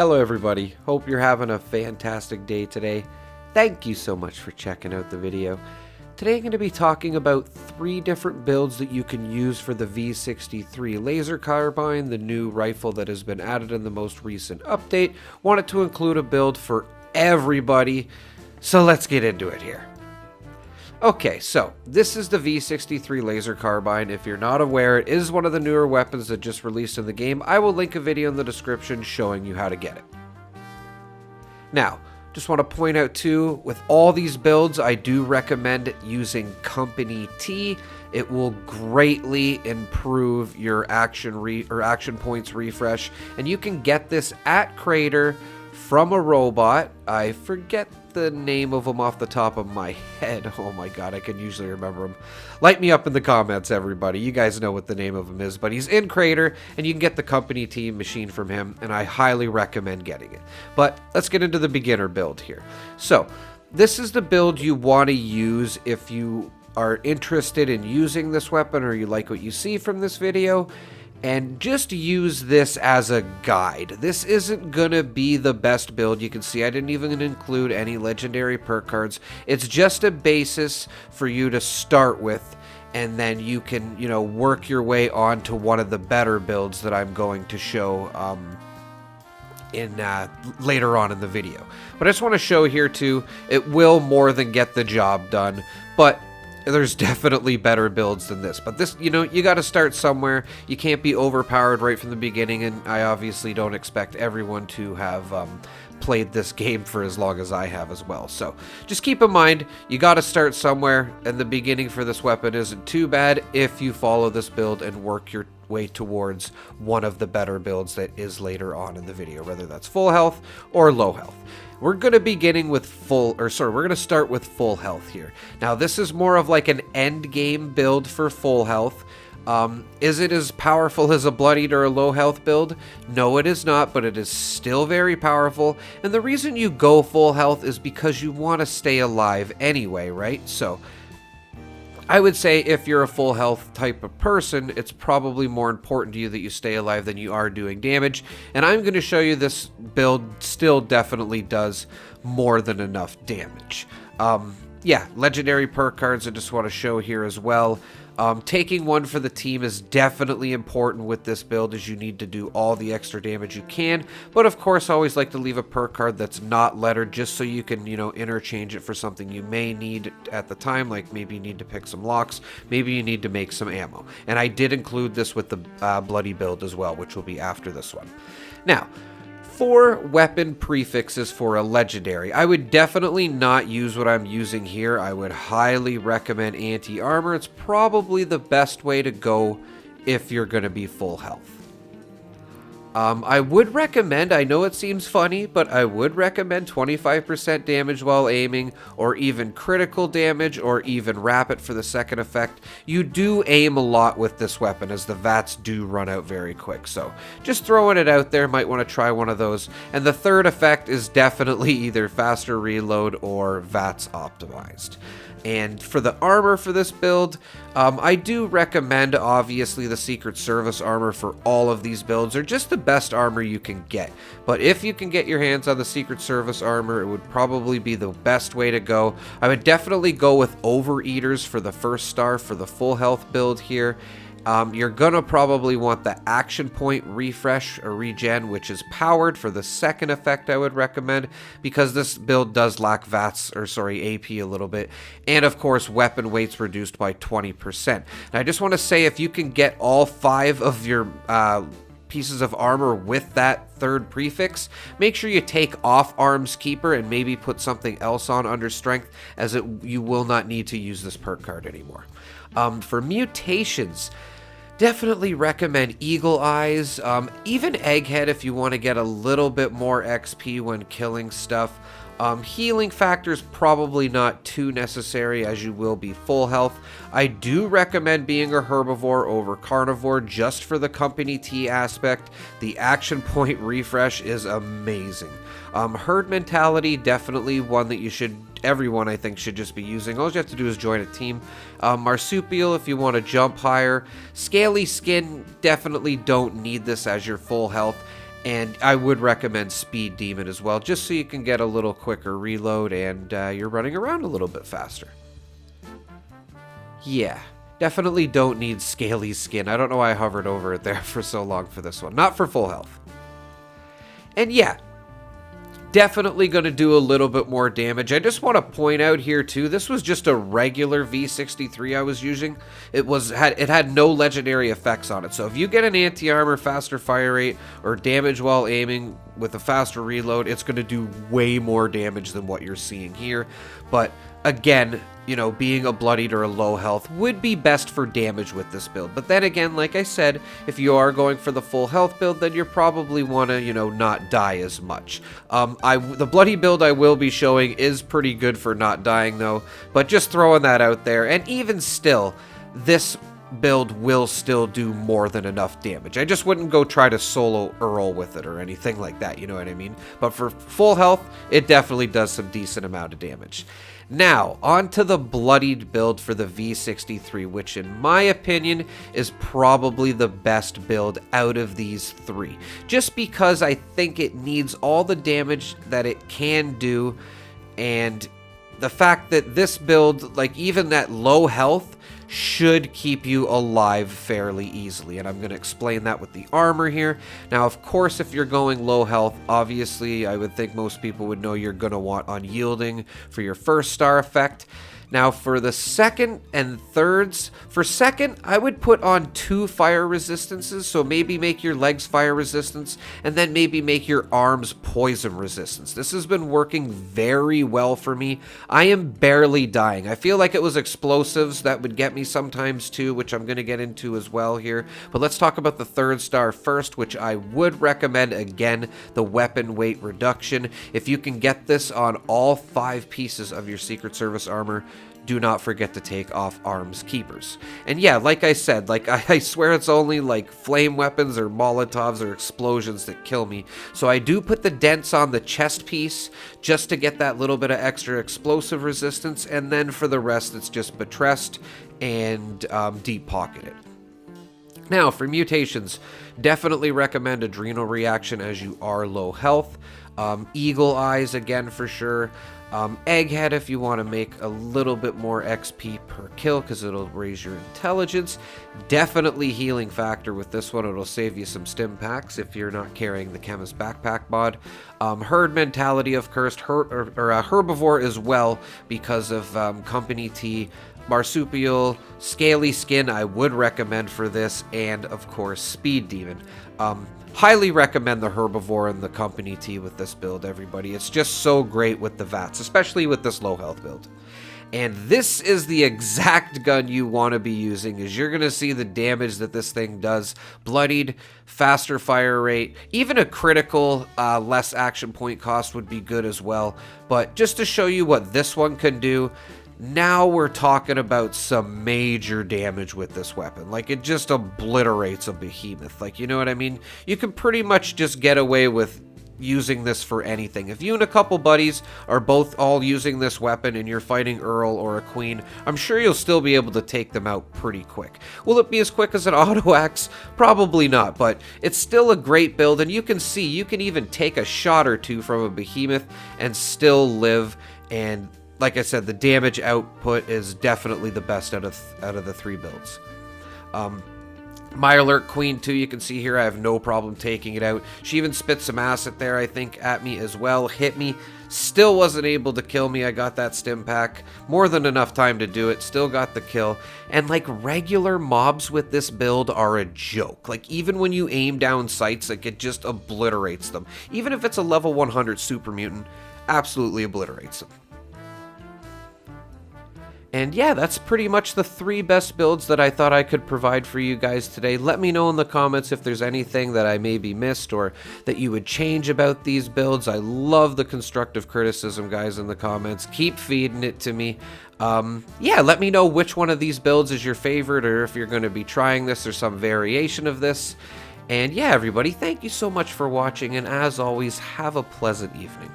Hello everybody, hope you're having a fantastic day today. Thank you so much for checking out the video. Today I'm going to be talking about 3 different builds that you can use for the V63 laser carbine, the new rifle that has been added in the most recent update. Wanted to include a build for everybody, so let's get into it here. Okay, so this is the V63 laser carbine. If you're not aware, it is one of the newer weapons that just released in the game. I will link a video in the description showing you how to get it. Now, just want to point out too, with all these builds, I do recommend using Company T. It will greatly improve your action points refresh, and you can get this at Crater from a robot. I forget the name of them off the top of my head. Oh my god, I can usually remember them. Light me up in the comments, everybody. You guys know what the name of him is, but he's in Crater, and you can get the Company Team machine from him, and I highly recommend getting it. But let's get into the beginner build here. So, this is the build you want to use if you are interested in using this weapon, or you like what you see from this video. And just use this as a guide. This isn't gonna be the best build. You can see I didn't even include any legendary perk cards. It's just a basis for you to start with, and then you can, work your way on to one of the better builds that I'm going to show later on in the video. But I just want to show here too, it will more than get the job done, but there's definitely better builds than this. But this, you got to start somewhere. You can't be overpowered right from the beginning, and I obviously don't expect everyone to have played this game for as long as I have as well. So just keep in mind, you got to start somewhere, and the beginning for this weapon isn't too bad if you follow this build and work your way towards one of the better builds that is later on in the video, whether that's full health or low health. We're going to be beginning with we're going to start with full health here. Now, this is more of like an end game build for full health. Is it as powerful as a Bloodied or a low health build? No, it is not, but it is still very powerful. And the reason you go full health is because you want to stay alive anyway, right? So I would say if you're a full health type of person, it's probably more important to you that you stay alive than you are doing damage. And I'm going to show you this build still definitely does more than enough damage. Yeah, legendary perk cards I just want to show here as well. Taking one for the team is definitely important with this build, as you need to do all the extra damage you can. But of course, I always like to leave a perk card that's not lettered, just so you can, interchange it for something you may need at the time, like maybe you need to pick some locks, maybe you need to make some ammo. And I did include this with the Bloody build as well, which will be after this one. Now, 4 weapon prefixes for a legendary. I would definitely not use what I'm using here. I would highly recommend anti-armor. It's probably the best way to go if you're going to be full health. I would recommend, I know it seems funny, but I would recommend 25% damage while aiming, or even critical damage, or even rapid for the second effect. You do aim a lot with this weapon, as the VATS do run out very quick, so just throwing it out there, might want to try one of those. And the third effect is definitely either faster reload or VATS optimized. And for the armor for this build, I do recommend, obviously, the Secret Service armor for all of these builds. They're just the best armor you can get. But if you can get your hands on the Secret Service armor, it would probably be the best way to go. I would definitely go with Overeaters for the first star for the full health build here. You're gonna probably want the action point refresh or regen, which is powered for the second effect. I would recommend, because this build does lack AP a little bit, and of course weapon weights reduced by 20%. And I just want to say, if you can get all 5 of your pieces of armor with that third prefix, make sure you take off Arms Keeper and maybe put something else on under strength, as you will not need to use this perk card anymore. For mutations, definitely recommend Eagle Eyes, even Egghead if you want to get a little bit more XP when killing stuff. Healing factor is probably not too necessary, as you will be full health. I do recommend being a herbivore over carnivore just for the Company T aspect. The action point refresh is amazing. Herd mentality, definitely one that everyone I think should just be using. All you have to do is join a team. Marsupial if you want to jump higher. Scaly skin, definitely don't need this as your full health. And I would recommend Speed Demon as well, just so you can get a little quicker reload and you're running around a little bit faster. Yeah, definitely don't need Scaly Skin. I don't know why I hovered over it there for so long for this one. Not for full health. And yeah, definitely going to do a little bit more damage. I just want to point out here too, this was just a regular V63 I was using. It had no legendary effects on it. So if you get an anti-armor, faster fire rate, or damage while aiming with a faster reload, it's going to do way more damage than what you're seeing here. But again, you know, being a bloodied or a low health would be best for damage with this build. But then again, like I said, if you are going for the full health build, then you probably want to, you know, not die as much. The bloody build I will be showing is pretty good for not dying though, but just throwing that out there. And even still, this build will still do more than enough damage. I just wouldn't go try to solo Earl with it or anything like that, you know what I mean? But for full health, it definitely does some decent amount of damage. Now, on to the bloodied build for the V63, which in my opinion is probably the best build out of these three. Just because I think it needs all the damage that it can do, and the fact that this build, like even at low health, should keep you alive fairly easily, and I'm going to explain that with the armor here. Now, of course, if you're going low health, obviously, I would think most people would know you're going to want Unyielding for your first star effect. Now, for the second and thirds, for second, I would put on 2 fire resistances, so maybe make your legs fire resistance, and then maybe make your arms poison resistance. This has been working very well for me. I am barely dying. I feel like it was explosives that would get me sometimes too, which I'm going to get into as well here. But let's talk about the third star first, which I would recommend, again, the weapon weight reduction. If you can get this on all 5 pieces of your Secret Service armor, do not forget to take off arms keepers. And yeah, like I said, like I swear it's only like flame weapons or Molotovs or explosions that kill me. So I do put the dents on the chest piece just to get that little bit of extra explosive resistance, and then for the rest it's just Betrest and deep pocketed. Now for mutations, definitely recommend Adrenal Reaction as you are low health. Eagle Eyes again for sure. Egghead if you want to make a little bit more XP per kill because it'll raise your intelligence. Definitely Healing Factor with this one. It'll save you some stim packs if you're not carrying the Chemist Backpack mod. Herd Mentality of Cursed, Herbivore as well because of Company T. Marsupial, Scaly Skin I would recommend for this, and of course Speed Demon. Highly recommend the Herbivore and the Company T with this build, everybody. It's just so great with the VATS, especially with this low health build. And this is the exact gun you want to be using, as you're going to see the damage that this thing does. Bloodied, faster fire rate, even a critical, less action point cost would be good as well. But just to show you what this one can do, now we're talking about some major damage with this weapon. Like, it just obliterates a behemoth. Like, you know what I mean? You can pretty much just get away with using this for anything. If you and a couple buddies are both all using this weapon and you're fighting Earl or a Queen, I'm sure you'll still be able to take them out pretty quick. Will it be as quick as an auto axe? Probably not, but it's still a great build, and you can see you can even take a shot or two from a behemoth and still live. And like I said, the damage output is definitely the best out of the 3 builds. My Alert Queen too, you can see here I have no problem taking it out. She even spit some acid there, I think, at me as well. Hit me. Still wasn't able to kill me. I got that stim pack. More than enough time to do it. Still got the kill. And like, regular mobs with this build are a joke. Like, even when you aim down sights, like, it just obliterates them. Even if it's a level 100 super mutant, absolutely obliterates them. And yeah, that's pretty much the 3 best builds that I thought I could provide for you guys today. Let me know in the comments if there's anything that I maybe missed or that you would change about these builds. I love the constructive criticism, guys, in the comments. Keep feeding it to me. Yeah, let me know which one of these builds is your favorite, or if you're going to be trying this or some variation of this. And yeah, everybody, thank you so much for watching, and as always, have a pleasant evening.